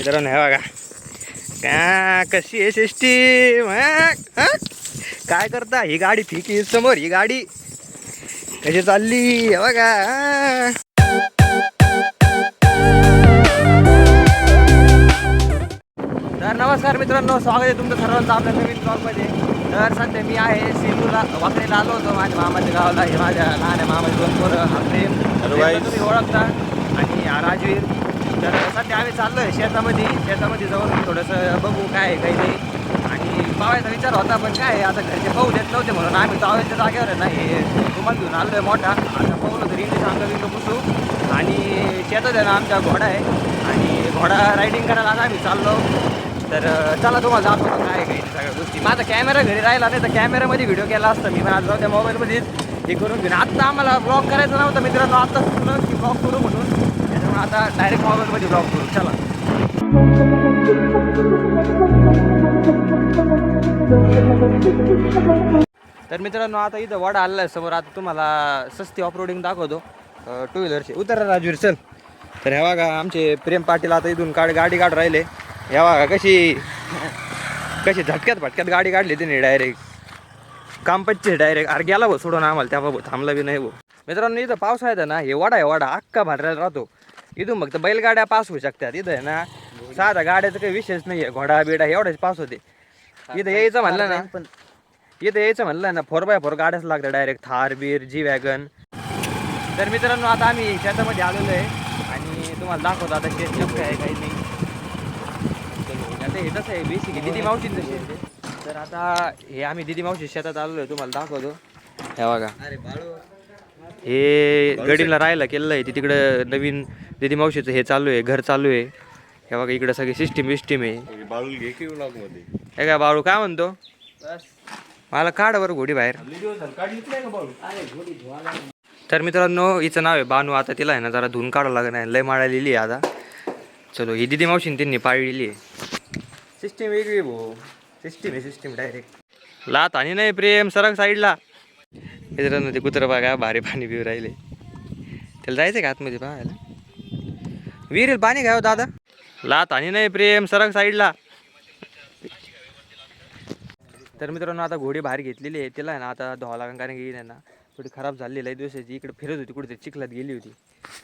मित्रांनो हे बघा का कशी आहे सिस्टीम. काय करता ही गाडी फिकी समोर ही गाडी कशी चालली हे बघा. तर नमस्कार मित्रांनो, स्वागत आहे तुमचं सर्वांचं आपल्या नवीन ब्लॉगमध्ये. तर सध्या मी आहे सेलूला वाकडेला आलो होतो माझ्या मामाच्या गावाला. हे माझ्या लहान मामाचे दोन पोरं हा प्रेम तुम्ही ओळखता आणि हा राजवीर. तर सध्या आम्ही चाललोय शेतामध्ये जाऊन थोडंसं बघू काय आहे काही नाही. आणि पावायचा विचार होता पण काय आता घरचे पाहू देत नव्हते म्हणून आम्ही पावायच्या जागेवर नाही तुम्हाला घेऊन आलोय मोठा. आता पाहून तरी इंग्लिश अंग पुसू आणि शेतात आहे ना आमचा घोडा आहे आणि घोडा रायडिंग करायला आता आम्ही चाललो. तर चला तुम्हाला दाखवतो काय काही सगळ्या गोष्टी. माझा कॅमेरा घरी राहिला नाही तर कॅमेरामध्ये व्हिडिओ केला असता मी, पण आज जाऊ त्या मोबाईलमध्येच हे करून घेऊन. आत्ता आम्हाला ब्लॉग करायचा नव्हता मित्रांनो, आत्ता सुचलं की ब्लॉग करू म्हणून, त्याच्यामुळे आता डायरेक्ट मोबाईलमध्ये ब्लॉग करू. चला तर मित्रांनो आता इथं वडा आलेला आहे समोर. आता तुम्हाला सस्ती ऑफरोडिंग दाखवतो टू व्हीलरचे. उतरा राजवीर चल. तर हे बघा आमचे प्रेम पाटील आता इथून गाडी काढ राहिले. हे बघा कशी झटक्यात गाडी काढली तिने डायरेक्ट कामपच्चे डायरेक्ट. अरे गेला भाऊ सोडून आम्हाला त्या बाबू थांबला बी नाही भाऊ. मित्रांनो इथं पाऊस आहे ना, हे वडा आहे वडा अख्खा भरलेला राहतो. इथून फक्त बैलगाड्या पास होऊ शकतात. इथं आहे ना साधा गाड्याचं काही विषयच नाही आहे. घोडा बिडा एवढेच पास होते. इथं यायचं म्हणलं ना 4x4 गाड्याच लागतात डायरेक्ट, थार बीर जी वॅगन. तर मित्रांनो आता आम्ही शेतामध्ये आलेलो आहे आणि तुम्हाला दाखवतो आता शेत कसं आहे काही नाही. आता हे तसं आहे बेसिक दिदी मावशीचं शेत. तर आता हे आम्ही दिदी मावशी शेतात आलेलो आहे तुम्हाला दाखवतो. हे बघा हे गडीला राहायला केलेलं आहे. तिकडं नवीन दिदी मावशीचं हे चालू आहे, घर चालू आहे. हे बघा इकडं सगळी सिस्टीम आहे. बाळू घे की व्लॉगमध्ये. हे काय बाळू काय म्हणतो, मला काढ बरं घोडी बाहेर. तर मित्रांनो हिचं नाव आहे बानू. आता तिला आहे ना जरा धुवून काढावं लागत नाही, लय माळालेली आहे आता. चलो ही दिदी मावशीने त्यांनी पाळलेली आहे. सिस्टीम वेगळी भाऊ, सिस्टीम डायरेक्ट लात आणि नाही प्रेम सरक साईडला. मित्रांनो ते कुत्रं बघा भारी पाणी पिऊ राहिले. त्याला जायचं का आतमध्ये पाहायला. विहिरील पाणी घ्यावं दादा. लात आणि नाही प्रेम सरक साईडला. तर मित्रांनो आता घोडी बाहेर घेतलेली आहे. तिला आहे ना आता धुवा लागेल कारण की नाही ना थोडी खराब झालेली आहे दिवसाची. इकडे फिरत होती कुठे चिखलात गेली होती.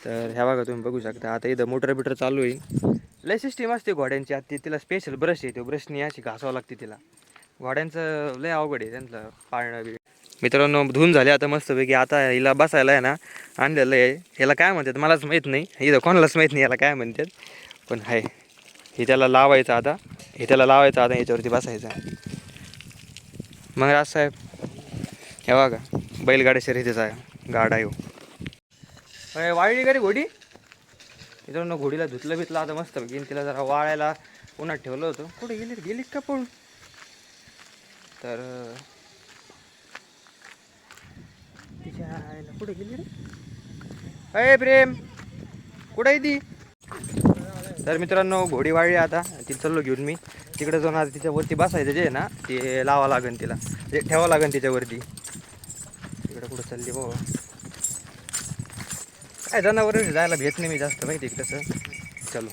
तर ह्या बघा तुम्ही बघू शकता आता इथं मोटर चालू आहे. लय सिस्टीम असते घोड्यांची. आता तिला स्पेशल ब्रश आहे, तो ब्रशनी अशी घासावं लागते तिला. घोड्यांचं लय अवघड आहे त्यांचं पाळणं बी. मित्रांनो धुवून झाले आता मस्तपैकी. आता हिला बसायला आहे ना आणलेलं आहे. ह्याला काय म्हणतात मलाच माहीत नाही, इथं कोणालाच माहीत नाही याला काय म्हणतात, पण आहे हे त्याला लावायचं आता. याच्यावरती बसायचं. मग राज साहेब हे बघा बैलगाड्या शर्यतीचा गाडा आहे. वाळली का रे घोडी. मित्रांनो घोडीला धुतलं आता मस्त घेईन. तिला जरा वाळायला उन्हात ठेवलं होतं. कुठे गेली का पळून. तर तिच्या आईला कुठे गेली रे. अय प्रेम कुठे आहे ती. तर मित्रांनो घोडी वाळली आता. ती चाललो घेऊन मी तिकडे जाऊन. आता तिच्यावरती बसायचं जे आहे ना ते लावा लागेल तिला, ते ठेवावं लागेल तिच्यावरती. तिकडे कुठं चालली भाऊ. काय जनावर जायला भेट नाही मी जास्त माहिती तसं. चलो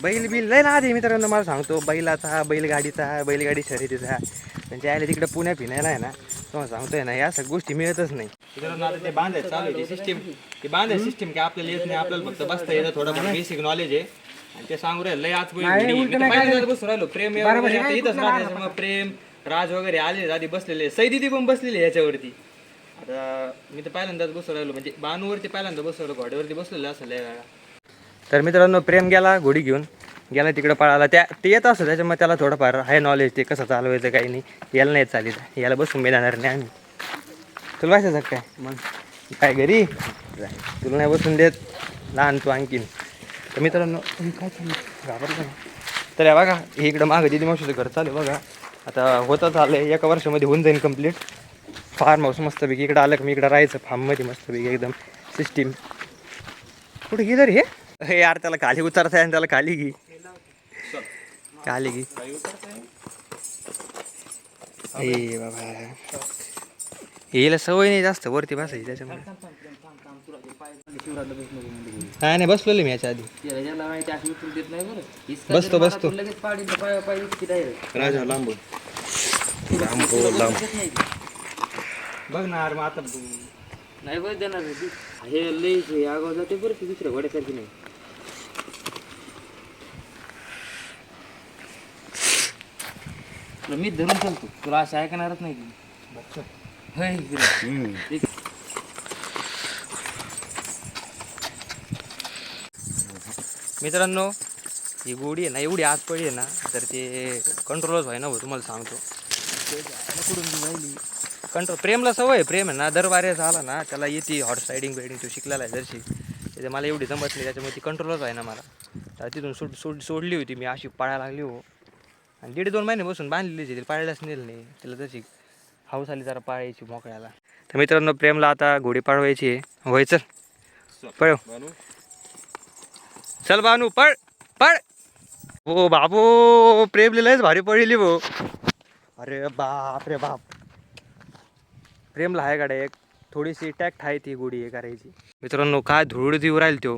बैल लय ना आधी मित्रांनो मला सांगतो बैलगाडी शर्यतीचा. त्यांच्या आयला तिकडे पुण्या फिरायला आहे ना तुम्हाला सांगतोय ना या सगळ्या गोष्टी मिळतच नाही. मित्रांनो आता ते बांधायचं चालू आहे सिस्टीम. ते बांधायचं सिस्टीम की आपल्याला येत नाही, आपल्याला फक्त बसता येतं. थोडं बेसिक नॉलेज आहे आणि ते सांगू राहिलं लय आज बसून राहिलो. प्रेम इथंच राहते. प्रेम राज वगैरे आले आधी बसलेले, सैदिदी पण बसलेले याच्यावरती. आता मी तर पहिल्यांदाच बसू राहिलो, म्हणजे बानूवरती पहिल्यांदा बसवलो, घोड्यावरती बसलेलं असं लय वेळा. तर मित्रांनो प्रेम गेला घोडी घेऊन गेला तिकडे पळाला. ते येत असतं त्याच्यामुळे त्याला थोडंफार आहे नॉलेज ते कसं चालवायचं काही नाही. याला नाही चालीत, याला बसून मी जाणार नाही आम्ही. तुला बसायचं काय मग काय घरी तुला नाही बसून देत लहान तू आणखीन. तर मित्रांनो काय चाललं घाबरतो ना. तर या बघा हे इकडं मागं दिदी मावशीचं घर चालू आहे बघा. आता होतच आलं आहे, 1 वर्षामध्ये होऊन जाईल कंप्लीट. फार्म हाऊस मस्तपैकी. इकडं आलं का मी इकडं राहायचं फार्ममध्ये मस्तपैकी एकदम सिस्टीम. कुठे गेलं रे हे यार. त्याला खाली उतरता आहे आणि त्याला खाली घे ए बाबा. येईल सवय नाही जास्त वरती बसायची त्याच्यामुळे. शिवराजला बस नको म्हणजे काय नाही बसलेलो मी याच्या आधी. त्याला माहिती अशी उचलून देत नाही बरं. इसका बसतो, जर मला बसतो. तो लगेच पाडी पाय पाय इतकी डायरेक्ट. राजा लांबून नाही बघ ना अरे मग आता नाही बस देणार रे ती. हे लई हे आगाव जाते बरं ती दुसऱ्या घोड्यासारखी नाही. तुला मी धरून चालतो तुला असं ऐकणारच नाही ती. होय इकडे. मित्रांनो ही गोडी आहे ना एवढी आज पडली आहे ना तर ते कंट्रोलच व्हाय ना भाऊ तुम्हाला सांगतो. कंट्रोल प्रेमला सवय आहे. प्रेम आहे ना दरबाऱ्याचा आला ना त्याला येते हॉर्स रायडिंग बिडिंग तो शिकलेला आहे जरशी. त्याच्या मला एवढी जमत नाही त्याच्यामुळे ती कंट्रोलच आहे ना मला. तर तिथून सोडली होती मी अशी पाळायला लागली हो. आणि 1.5-2 महिने बसून बांधलेली तिला पाळायलाच नेलं नाही. तिला तशी हाऊस आली जरा पाळायची मोकळ्याला. तर मित्रांनो प्रेमला आता घोडी पाळवायची आहे. होय चल पळ चल बानू पळ पळ. हो बाबू प्रेम लिहिलंयच भारी पडली भाऊ. अरे बाप रे बाप. प्रेमला आहे गाड्या एक थोडीशी टॅक्ट आहे ती गोडी हे करायची. मित्रांनो काय धुळूड देऊ राहील तो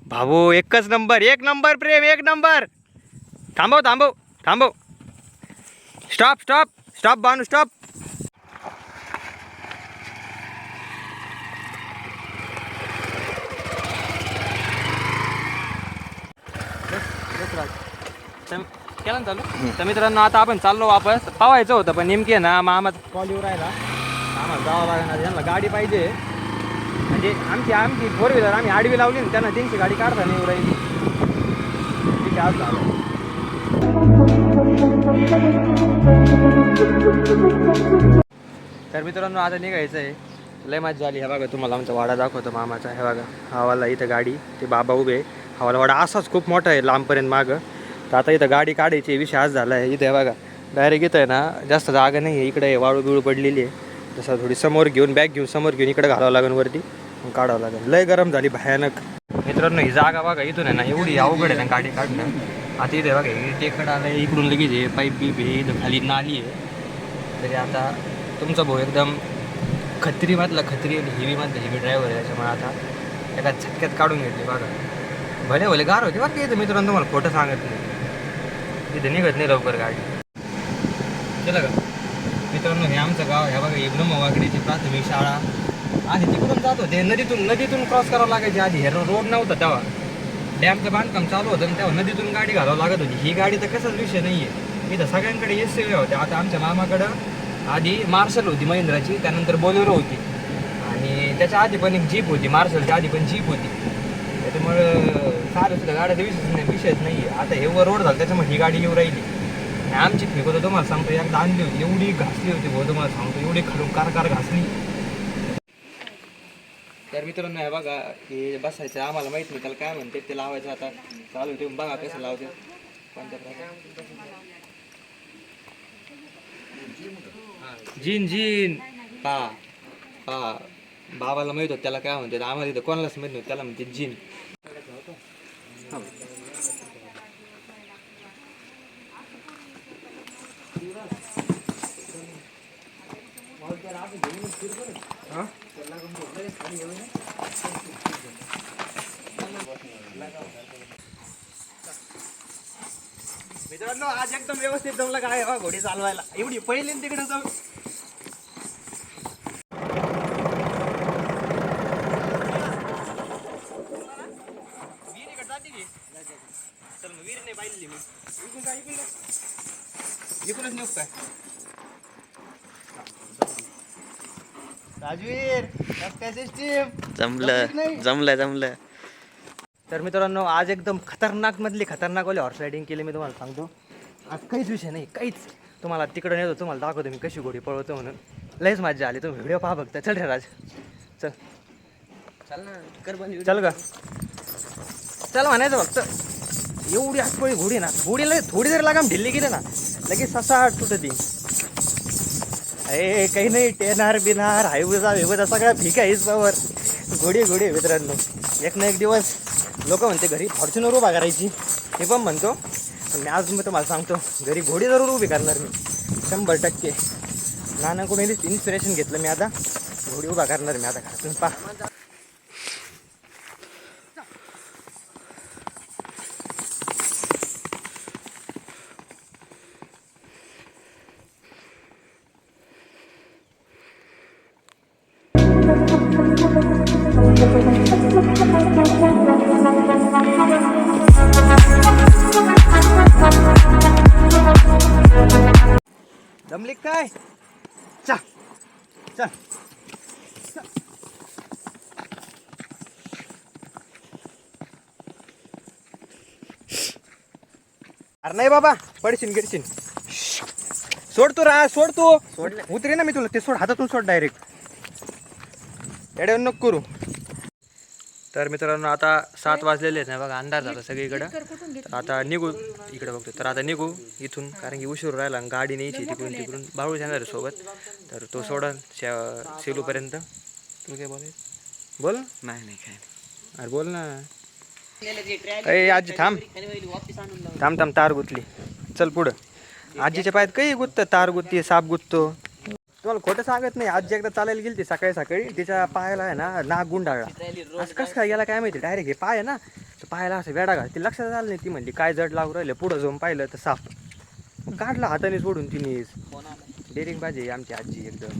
भाऊ. एकच नंबर एक नंबर प्रेम एक नंबर. थांबव थांबव थांबव. स्टॉप स्टॉप स्टॉप बानू स्टॉप. केला ना चालू. तर मित्रांनो आता आपण चाललो वापस. पावायचं होतं पण नेमके ना मामाचा कॉल येऊ राहिला. आम्हाला जावं लागणार यांना गाडी पाहिजे. म्हणजे आमची 4 व्हीलर आम्ही आडवी लावली ना त्यांना त्यांची गाडी काढता नाही येऊ राहिली. ठीक आहे आज झालं. तर मित्रांनो आता निघायचं आहे. लय मजा झाली. हे बघा तुम्हाला आमचा वाडा दाखवतो मामाचा. हे बघा हवाला इथं गाडी ते बाबा उभे. हवाला वाडा असाच खूप मोठा आहे लांबपर्यंत मागं. तर आता इथं गाडी काढायची विषय आज झाला आहे. इथं बघा डायरेक्ट इथं आहे ना जास्त जागा नाही आहे. इकडे वाळू बिळू पडलेली आहे. तसं थोडी समोर घेऊन बॅग घेऊन समोर घेऊन इकडे घालावं लागेल वरती मग काढावं लागेल. लय गरम झाली भयानक. मित्रांनो ही जागा बघा इथून आहे ना एवढी अवघड आहे ना गाडी काढणं. आता इथे बघा हे टेकड आलं इकडून लगेच आहे पाईप बीप आहे इथं खाली नाली आहे. तरी आता तुमचा भाऊ एकदम खत्रीमधला खत्री आणि हेवी ड्रायव्हर आहे. त्याच्यामुळे आता एका झटक्यात काढून घेतली बघा. भले भले गार होते बघा इथं मित्रांनो. तुम्हाला खोटं सांगत नाही इथं निघत नाही लवकर गाडी. केलं का मित्रांनो हे आमचं गाव. ह्या बघा ही ब्रह्मवाकडीची प्राथमिक शाळा. आधी तिकडून जात होते नदीतून क्रॉस करावं लागायची. आधी हे रोड नव्हता तेव्हा. डॅमचं बांधकाम चालू होतं आणि तेव्हा नदीतून गाडी घालावं लागत होती. ही गाडी तर कसाच विषय नाही आहे. इथं सगळ्यांकडे एस सेवा होत्या. आता आमच्या मामाकडं आधी मार्शल होती महिंद्राची. त्यानंतर बोलेरो होती आणि त्याच्या आधी पण एक जीप होती. मार्शलच्या आधी पण जीप होती. त्याच्यामुळं सारं सुद्धा गाड्याचा विषयच नाही आहे. आता हे रोड झालं त्याच्यामुळे ही गाडी येऊ राहिली. आणि आमची फेक होतं तुम्हाला सांगतो एकदा आणली होती एवढी घासली होती भाऊ तुम्हाला सांगतो. एवढी खडून कार घासली. तर मित्रांनो हे बघा हे बसायचं आम्हाला माहित नाही त्याला काय म्हणते ते लावायचं. आता चालू ठेवून बघा कसं लावते कोणत्या प्रकारे. जीन पा पा बाबाला माहित होत त्याला काय म्हणते. आम्हाला इथं कोणालाच माहित नव्हतं त्याला म्हणते जीन. मित्रांनो आज एकदम व्यवस्थित जमलं काय घोडी चालवायला. एवढी पहिली तिकडे जाऊ. इकडूनच नेऊ काय राजवीर काय सिस्टीम जमलं. तर मित्रांनो आज एकदम खतरनाकमधली खतरनाकवाली हॉर्स रायडिंग केली मी तुम्हाला सांगतो. आज काहीच विषय नाही काहीच. तुम्हाला तिकडं नेतो तुम्हाला दाखवतो मी कशी घोडी पळवतो म्हणून. लयच मजा आली. तुम्ही व्हिडिओ पहा बघता. चल रे राज चल चल ना कर बंद. चल का चल म्हणायचं फक्त. एवढी आठपळी घोडी ना. घोडीला थोडी जरी लागाम ढिल्ली गेली ना लगेच ससा तुटती. अरे काही नाही टेनार बिनार हायवेचा सगळा फिका आहेच पावर. घोडी मित्रांनो एक ना एक दिवस लोक म्हणते घरी फॉर्च्युनर उभा करायची. मी पण म्हणतो पण मी आज मी तुम्हाला सांगतो घरी घोडी जरूर उभी करणार मी 100%. नानाकडून इन्स्पिरेशन घेतलं मी. आता घोडी उभा करणार मी आता. तुम्ही पहा काय चा चल अरे नाही बाबा पडशील गिडशील सोड तू सोड तू उतरे ना मी तुला ते सोड हातातून सोड डायरेक्ट एवढ्या नको करू. तर मित्रांनो आता 7 वाजलेले आहेत ना बघा अंधार झाला सगळीकडं. तर आता निघू इकडे बघतो. तर आता निघू इथून कारण की उशीर राहिला गाडी न्यायची तिकडून बाळू जाणार आहे सोबत. तर तो सोडन सेलूपर्यंत. तुला काय बोलायचं बोल. नाही काय अरे बोल ना. अरे आजी थांब थांब तार गुतली. चल पुढं आजीच्या पायात काही गुत्त तार गुत्ती साप गुत्तो. तुम्हाला खोटं सांगत नाही. आजी एकदा चालायला गेली ती सकाळी तिच्या पायाला आहे ना नाग गुंडाळला. असं कसं काय गेला काय माहिती. डायरेक्ट हे पाय आहे ना तर पायाला असं वेडा घाल. ती लक्षात आलं नाही. ती म्हणली काय जड लागू राहिलं. पुढं जाऊन पाहिलं तर साप काढला हाताने सोडून तिनेच. डेअरिंग बाजी आमची आजी एकदम.